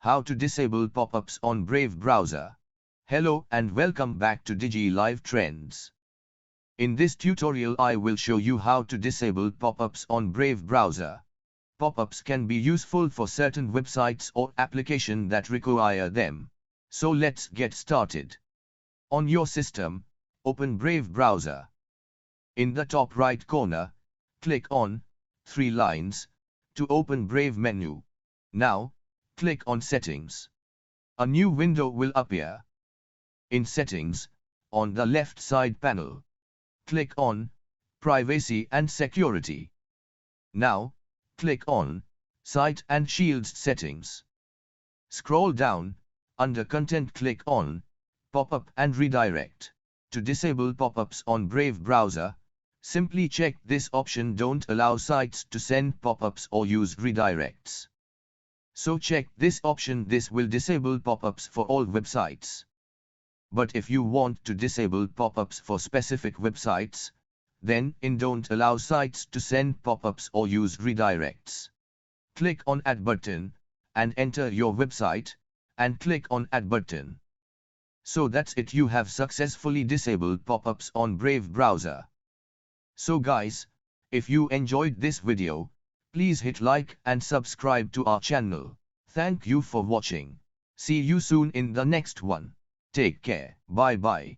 How to disable pop-ups on Brave browser. Hello and welcome back to DigiLive Trends. In this tutorial I will show you how to disable pop-ups on Brave browser. Pop-ups can be useful for certain websites or applications that require them. So let's get started. On your system, open Brave browser. In the top right corner, click on 3 lines to open Brave menu. Now, click on Settings. A new window will appear. In Settings, on the left side panel, click on Privacy and Security. Now, click on Site and Shields Settings. Scroll down, under Content click on Pop-up and Redirect. To disable pop-ups on Brave browser, simply check this option. Don't allow sites to send pop-ups or use redirects. So check this option. This will disable pop-ups for all websites. But if you want to disable pop-ups for specific websites, then in Don't allow sites to send pop-ups or use redirects. Click on Add button, and enter your website, and click on Add button. So that's it, you have successfully disabled pop-ups on Brave browser. So guys, if you enjoyed this video, please hit like and subscribe to our channel. Thank you for watching. See you soon in the next one. Take care. Bye bye.